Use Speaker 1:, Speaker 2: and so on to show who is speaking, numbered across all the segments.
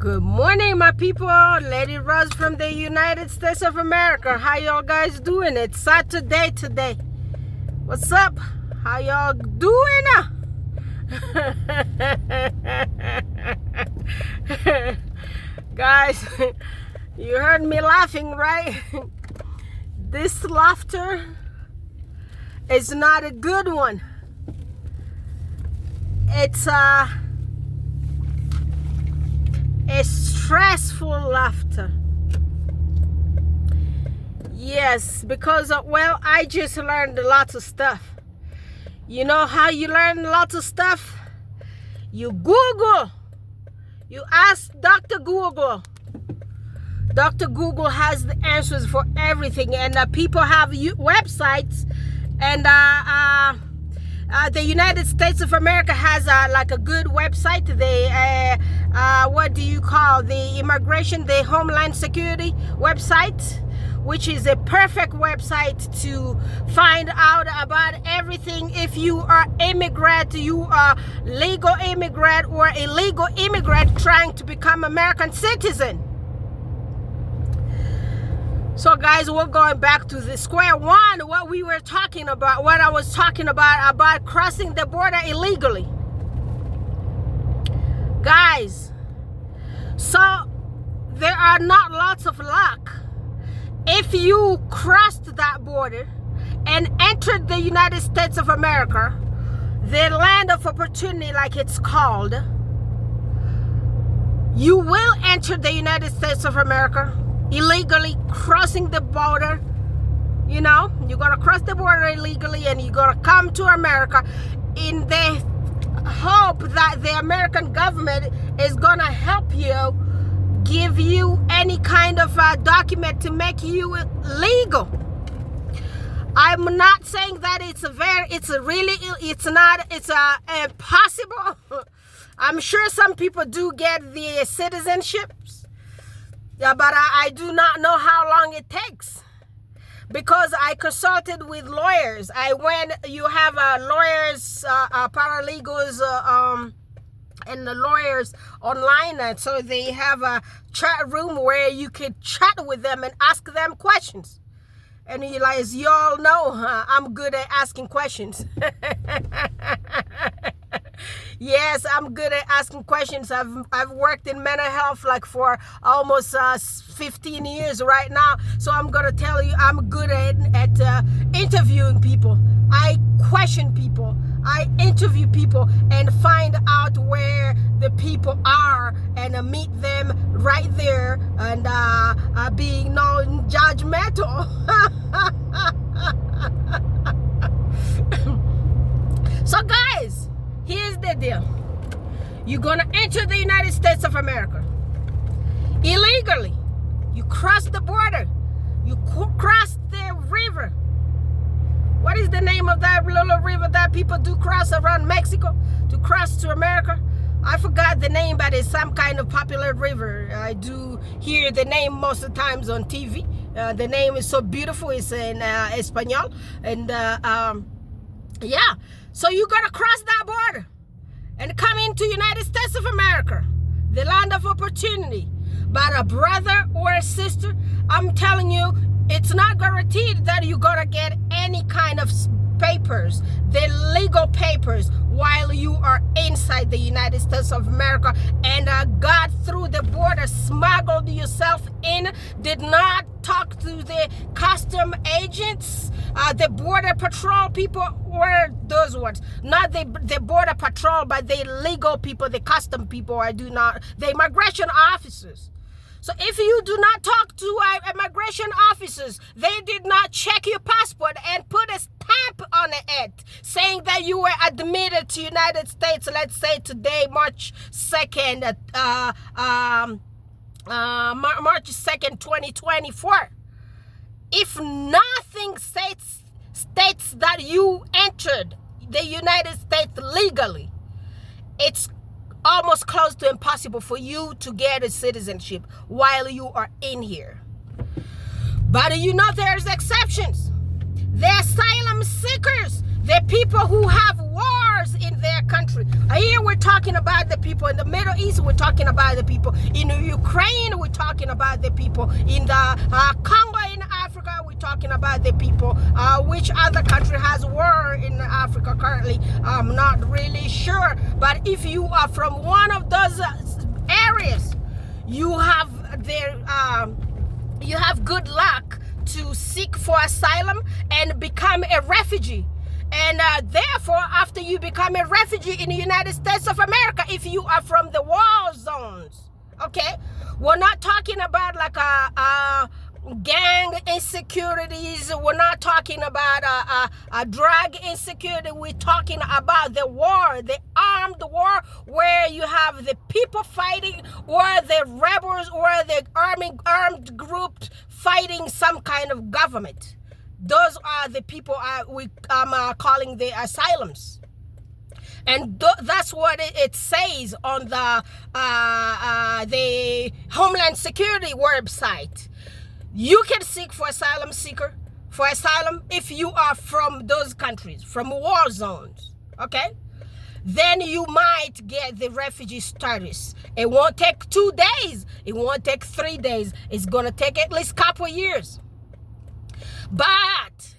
Speaker 1: Good morning, my people. Lady Rose from the United States of America. How y'all guys doing? It's Saturday today. What's up? How y'all doing? Guys, you heard me laughing, right? This laughter is not a good one. It's a stressful laughter. Yes, because I just learned lots of stuff. You know how you learn lots of stuff? You Google. You ask Dr. Google. Dr. Google has the answers for everything, and people have websites, and the United States of America has like a good website. They what do you call the immigration, the Homeland Security website, which is a perfect website to find out about everything. If you are immigrant, you are legal immigrant or illegal immigrant trying to become American citizen. So guys, we're going back to the square one, what we were talking about, what I was talking about crossing the border illegally. Guys, so there are not lots of luck. If you crossed that border and entered the United States of America, the land of opportunity like it's called, you will enter the United States of America illegally, crossing the border. You know, you're gonna cross the border illegally and you're gonna come to America in the hope that the American government is gonna help you, give you any kind of document to make you legal. I'm not saying that it's impossible. I'm sure some people do get the citizenships. Yeah, but I do not know how long it takes, because I consulted with lawyers. You have lawyers, paralegals, and the lawyers online, and so they have a chat room where you could chat with them and ask them questions. And as you all know, I'm good at asking questions. Yes, I'm good at asking questions. I've worked in mental health like for almost 15 years right now. So I'm gonna tell you, I'm good at interviewing people. I question people. I interview people and find out where the people are and meet them right there and being non-judgmental. So guys, here's the deal. You're gonna enter the United States of America illegally. You cross the border. You cross the river. What is the name of that little river that people do cross around Mexico to cross to America? I forgot the name, but it's some kind of popular river. I do hear the name most of the times on TV. The name is so beautiful. It's in Espanol. And yeah, so you gotta cross that border and come into United States of America, the land of opportunity. But a brother or a sister, I'm telling you, it's not guaranteed that you're gonna get any kind of papers, the legal papers, while you are inside the United States of America and got through the border, smuggled yourself in, did not talk to the custom agents, the border patrol people, or those ones, not the border patrol, but the legal people, the custom people, the immigration officers. So if you do not talk to immigration officers, they did not check your passport and put a stamp on it saying that you were admitted to United States, let's say today, March 2nd, March 2nd, 2024. If nothing states that you entered the United States legally, it's almost close to impossible for you to get a citizenship while you are in here. But you know there's exceptions. The asylum seekers, the people who have war wars in their country. Here we're talking about the people in the Middle East. We're talking about the people in Ukraine. We're talking about the people in the Congo in Africa. We're talking about the people. Which other country has war in Africa currently? I'm not really sure. But if you are from one of those areas, you have good luck to seek for asylum and become a refugee. And therefore, after you become a refugee in the United States of America, if you are from the war zones, okay, we're not talking about like a gang insecurities. We're not talking about a drug insecurity. We're talking about the war, the armed war, where you have the people fighting, or the rebels, or the armed groups fighting some kind of government. Those are the people I'm calling the asylums. And that's what it says on the Homeland Security website. You can seek for asylum if you are from those countries, from war zones, okay? Then you might get the refugee status. It won't take 2 days. It won't take 3 days. It's going to take at least a couple years. But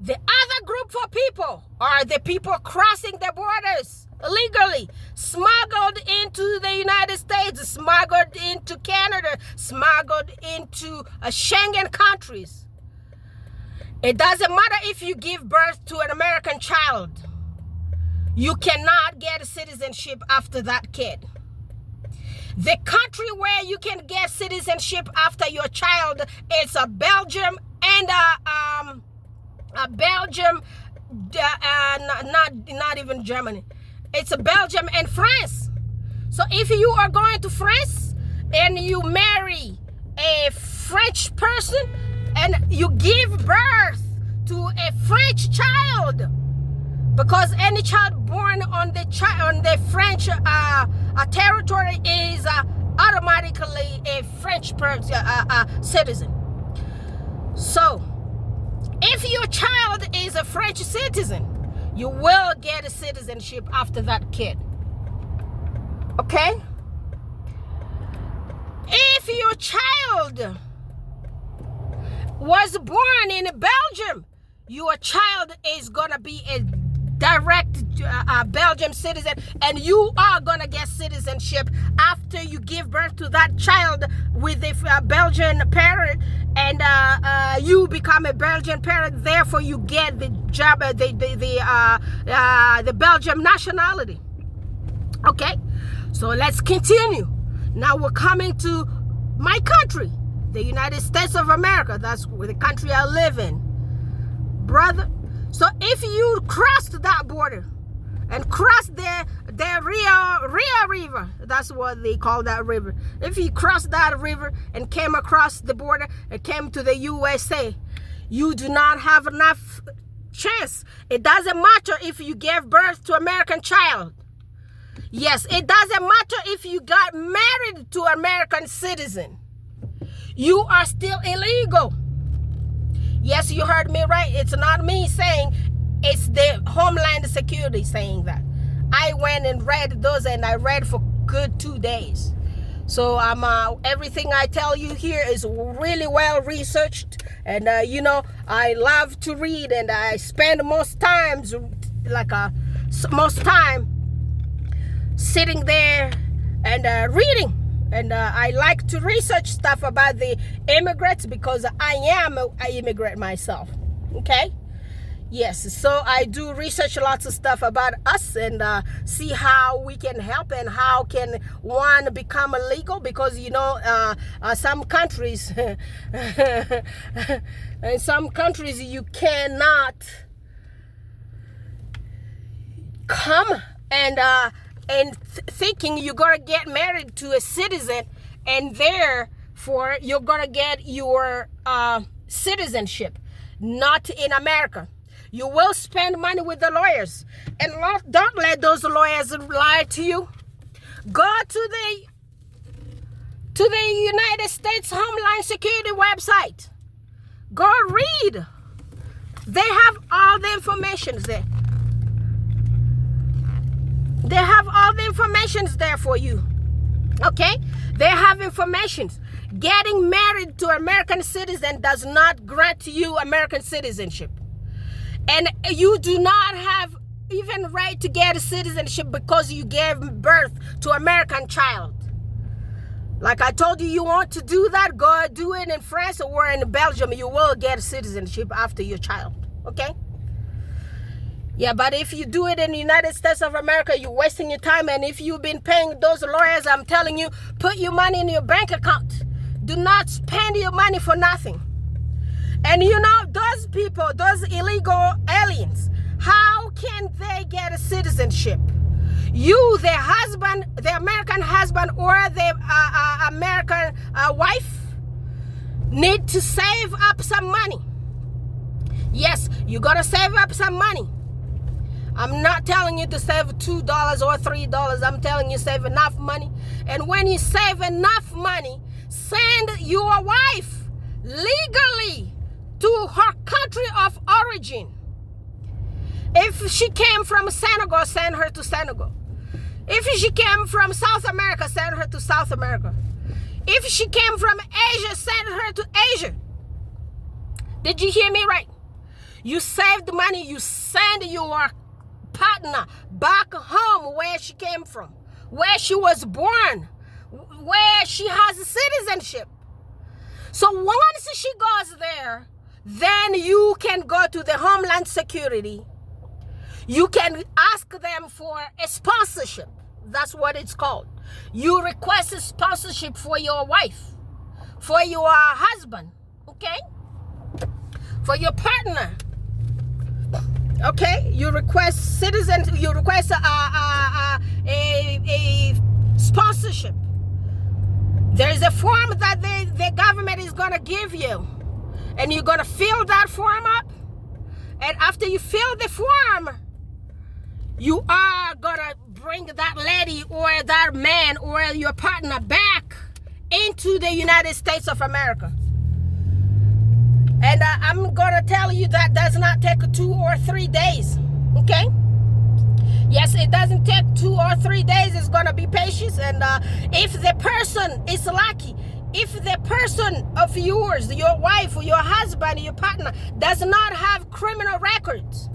Speaker 1: the other group of people are the people crossing the borders illegally, smuggled into the United States, smuggled into Canada, smuggled into Schengen countries. It doesn't matter if you give birth to an American child. You cannot get citizenship after that kid. The country where you can get citizenship after your child is Belgium and Belgium, not even Germany. It's Belgium and France. So if you are going to France and you marry a French person and you give birth to a French child, because any child born on the French territory is automatically a French citizen. So if your child is a French citizen, you will get a citizenship after that kid. Okay? If your child was born in Belgium, your child is going to be a direct Belgian citizen, and you are going to get citizenship after you give birth to that child with a Belgian parent, and you become a Belgian parent. Therefore, you get the job, the Belgian nationality. Okay, so let's continue. Now we're coming to my country, the United States of America. That's the country I live in, brother. So if you crossed that border and crossed the Rio River, that's what they call that river. If you crossed that river and came across the border and came to the USA, you do not have enough chance. It doesn't matter if you gave birth to an American child. Yes, it doesn't matter if you got married to an American citizen. You are still illegal. Yes, you heard me right. It's not me saying, it's the Homeland Security saying that. I went and read those, and I read for good 2 days. So everything I tell you here is really well researched. And I love to read, and I spend most time sitting there and reading. And I like to research stuff about the immigrants because I am an immigrant myself. Okay? Yes, so I do research lots of stuff about us and see how we can help and how can one become legal, because some countries in some countries you cannot come and thinking you're gonna get married to a citizen and therefore you're gonna get your citizenship. Not in America. You will spend money with the lawyers, and don't let those lawyers lie to you. Go to the United States Homeland Security website. Go read. They have all the information there. They have all the informations there for you. Okay? They have information. Getting married to an American citizen does not grant you American citizenship. And you do not have even right to get a citizenship because you gave birth to an American child. Like I told you, you want to do that, go do it in France or in Belgium. You will get citizenship after your child. Okay? Yeah, but if you do it in the United States of America, you're wasting your time. And if you've been paying those lawyers, I'm telling you, put your money in your bank account. Do not spend your money for nothing. And you know, those people, those illegal aliens, how can they get a citizenship? You, their husband, the American husband or the American wife, need to save up some money. Yes, you gotta save up some money. I'm not telling you to save $2 or $3. I'm telling you save enough money. And when you save enough money, send your wife legally to her country of origin. If she came from Senegal, send her to Senegal. If she came from South America, send her to South America. If she came from Asia, send her to Asia. Did you hear me right? You save the money, you send your partner back home where she came from, where she was born, where she has citizenship. So once she goes there, then you can go to the Homeland Security. You can ask them for a sponsorship. That's what it's called. You request a sponsorship for your wife, for your husband, okay? For your partner. Okay, you request you request a sponsorship. There is a form that the government is going to give you, and you're going to fill that form up. And after you fill the form, you are going to bring that lady or that man or your partner back into the United States of America. And I'm going to tell you that does not take 2 or 3 days, okay? Yes, it doesn't take 2 or 3 days. It's going to be patience. And if the person is lucky, if the person of yours, your wife or your husband, your partner, does not have criminal records,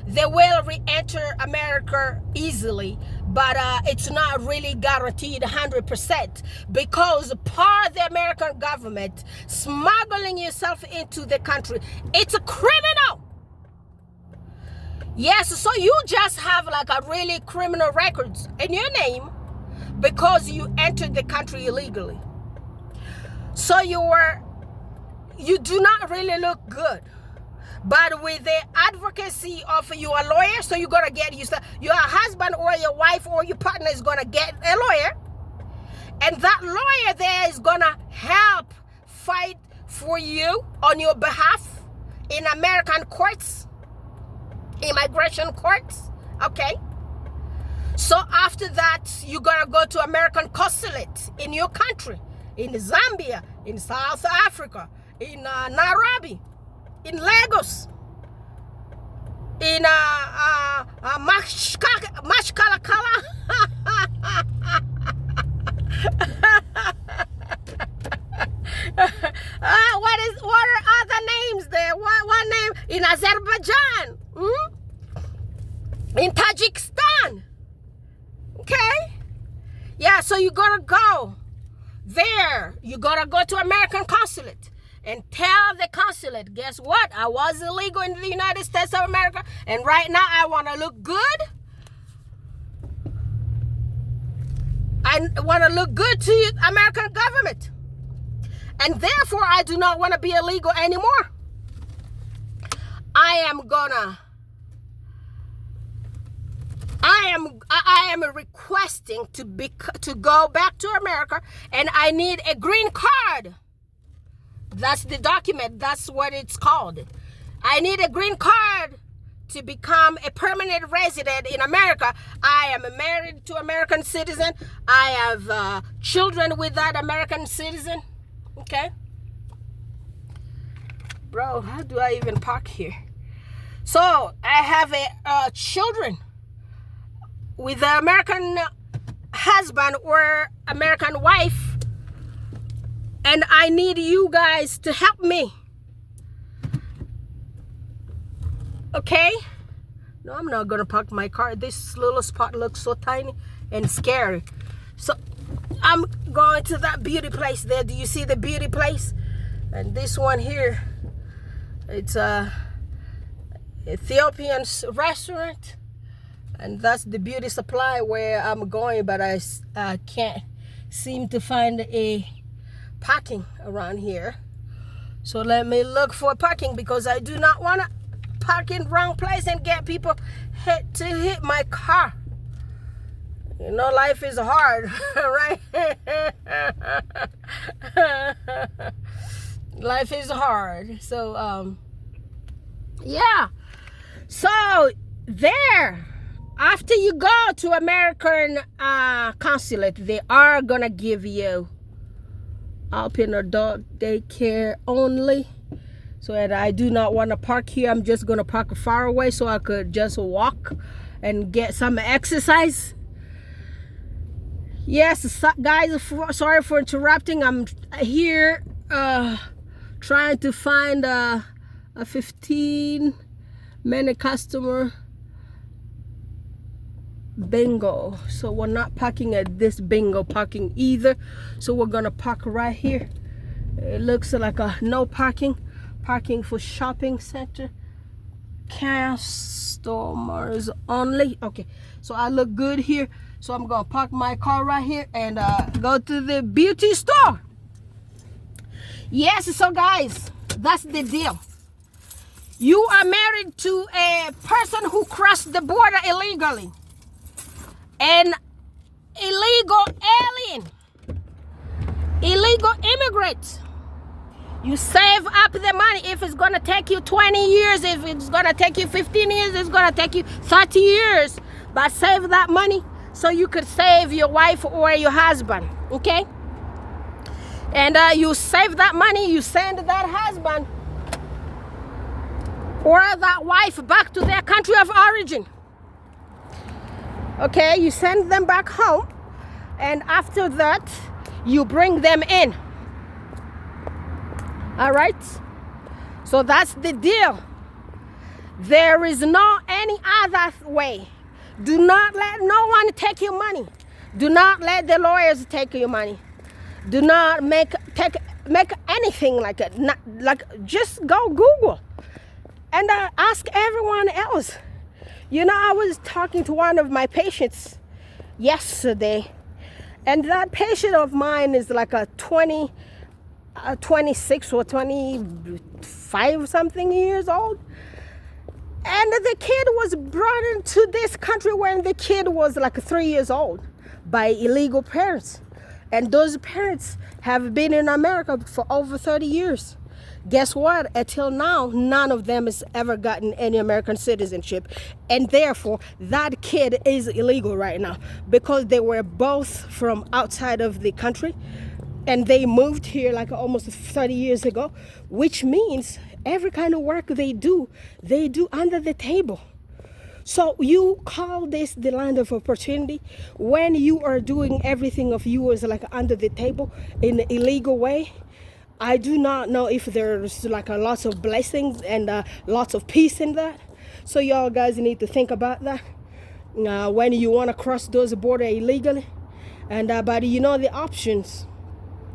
Speaker 1: they will re-enter America easily, but it's not really guaranteed 100% because part of the American government smuggling yourself into the country, it's a criminal. Yes, so you just have like a really criminal records in your name because you entered the country illegally. So you do not really look good. But with the advocacy of your lawyer, so you're going to get your husband or your wife or your partner is going to get a lawyer. And that lawyer there is going to help fight for you on your behalf in American courts, immigration courts, okay? So after that, you're going to go to American consulate in your country, in Zambia, in South Africa, in Nairobi, in Lagos, in Mashkalakala. What are other names there? What name? In Azerbaijan, in Tajikistan. Okay? Yeah, so you gotta go there. You gotta go to American consulate and tell the consulate, guess what? I was illegal in the United States of America, and right now I want to look good. I want to look good to the American government. And therefore, I do not want to be illegal anymore. I am requesting to go back to America, and I need a green card. That's the document. That's what it's called. I need a green card to become a permanent resident in America. I am married to an American citizen. I have children with that American citizen. Okay? Bro, how do I even park here? So I have children with an American husband or American wife, and I need you guys to help me. Okay? No, I'm not gonna park my car. This little spot looks so tiny and scary. So I'm going to that beauty place there. Do you see the beauty place? And this one here, it's a Ethiopian restaurant, and that's the beauty supply where I'm going, but I can't seem to find a parking around here. So let me look for parking, because I do not want to park in wrong place and get people hit my car. You know, life is hard, right? Life is hard. So yeah. So there, after you go to American consulate, they are gonna give you open adult daycare only. So that I do not want to park here. I'm just gonna park far away so I could just walk and get some exercise. Yes, guys, sorry for interrupting. I'm here trying to find a 15-minute customer bingo. So we're not parking at this bingo parking either. So we're gonna park right here. It looks like a no parking for shopping center, customers only. Okay, so I look good here. So I'm gonna park my car right here and go to the beauty store. Yes, so guys, that's the deal. You are married to a person who crossed the border illegally. An illegal alien. Illegal immigrant. You save up the money. If it's gonna take you 20 years, if it's gonna take you 15 years, it's gonna take you 30 years. But save that money so you could save your wife or your husband, okay? And you save that money, you send that husband or that wife back to their country of origin. Okay, you send them back home, and after that, you bring them in. All right? So that's the deal. There is no any other way. Do not let no one take your money. Do not let the lawyers take your money. Do not make anything like it. Not, like, just go Google and ask everyone else. You know, I was talking to one of my patients yesterday, and that patient of mine is like a 26 or 25 something years old. And the kid was brought into this country when the kid was like 3 years old by illegal parents. And those parents have been in America for over 30 years. Guess what? Until now, none of them has ever gotten any American citizenship. And therefore, that kid is illegal right now because they were both from outside of the country. And they moved here like almost 30 years ago, which means every kind of work they do under the table. So you call this the land of opportunity when you are doing everything of yours like under the table in an illegal way. I do not know if there's like a lots of blessings and lots of peace in that. So y'all guys need to think about that when you want to cross those borders illegally. And but you know the options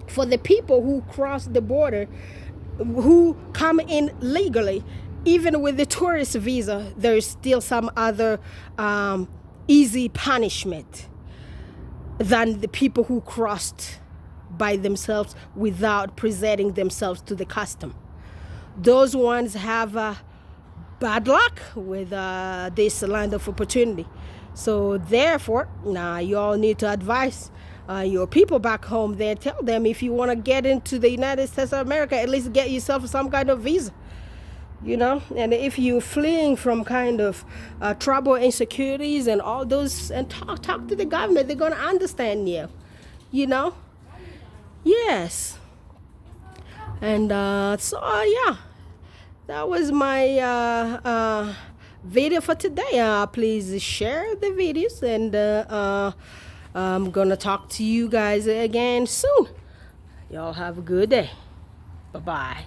Speaker 1: for the people who cross the border, who come in legally, even with the tourist visa, there's still some other easy punishment than the people who crossed by themselves without presenting themselves to the custom. Those ones have bad luck with this land of opportunity. So therefore, now you all need to advise your people back home there. Tell them if you want to get into the United States of America, at least get yourself some kind of visa. You know, and if you're fleeing from kind of trouble, insecurities, and all those, and talk to the government, they're gonna understand you. You know, yes. And so yeah, that was my video for today. Please share the videos, and I'm gonna talk to you guys again soon. Y'all have a good day. Bye-bye.